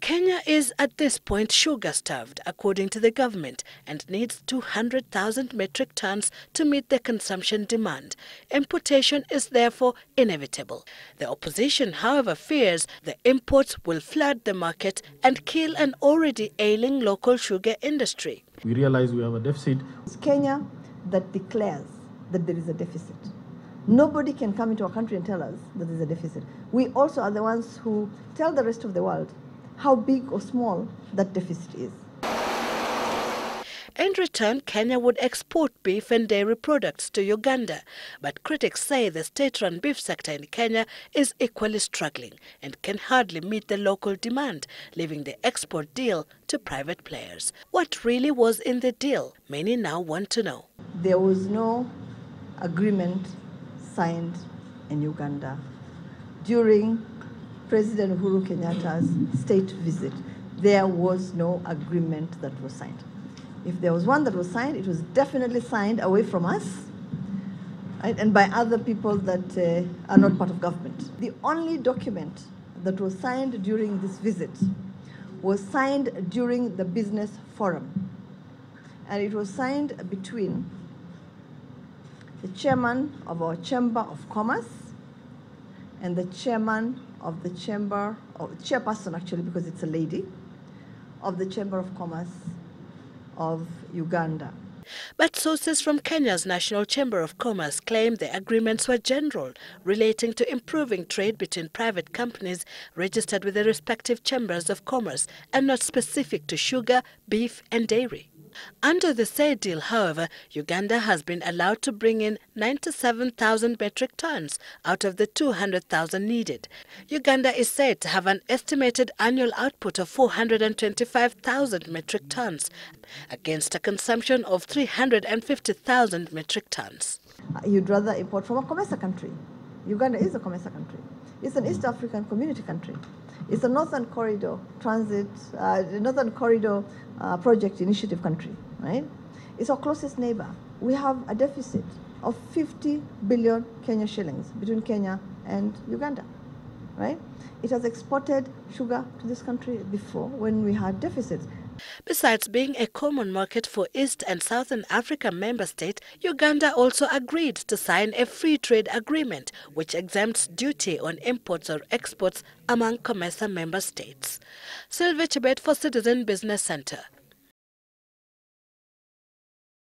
Kenya is at this point sugar-starved, according to the government, and needs 200,000 metric tons to meet the consumption demand. Importation is therefore inevitable. The opposition, however, fears the imports will flood the market and kill an already ailing local sugar industry. We realize we have a deficit. It's Kenya that declares that there is a deficit. Nobody can come into our country and tell us that there is a deficit. We also are the ones who tell the rest of the world how big or small that deficit is. In return, Kenya would export beef and dairy products to Uganda. But critics say the state-run beef sector in Kenya is equally struggling and can hardly meet the local demand, leaving the export deal to private players. What really was in the deal? Many now want to know. There was no agreement signed in Uganda during President Uhuru Kenyatta's state visit. There was no agreement that was signed. If there was one that was signed, it was definitely signed away from us, right, and by other people that are not part of government. The only document that was signed during this visit was signed during the business forum. And it was signed between the chairman of our Chamber of Commerce and the chairman of the Chamber, or chairperson actually, because it's a lady, of the Chamber of Commerce of Uganda. But sources from Kenya's National Chamber of Commerce claim the agreements were general, relating to improving trade between private companies registered with the respective chambers of commerce and not specific to sugar, beef and dairy. Under the said deal, however, Uganda has been allowed to bring in 97,000 metric tons out of the 200,000 needed. Uganda is said to have an estimated annual output of 425,000 metric tons against a consumption of 350,000 metric tons. You'd rather import from a COMESA country. Uganda is a COMESA country. It's an East African Community country. It's a Northern Corridor Project Initiative country, right? It's our closest neighbor. We have a deficit of 50 billion Kenya shillings between Kenya and Uganda, right? It has exported sugar to this country before when we had deficits. Besides being a common market for East and Southern Africa member states, Uganda also agreed to sign a free trade agreement which exempts duty on imports or exports among COMESA member states. Sylvia Chebet for Citizen Business Center.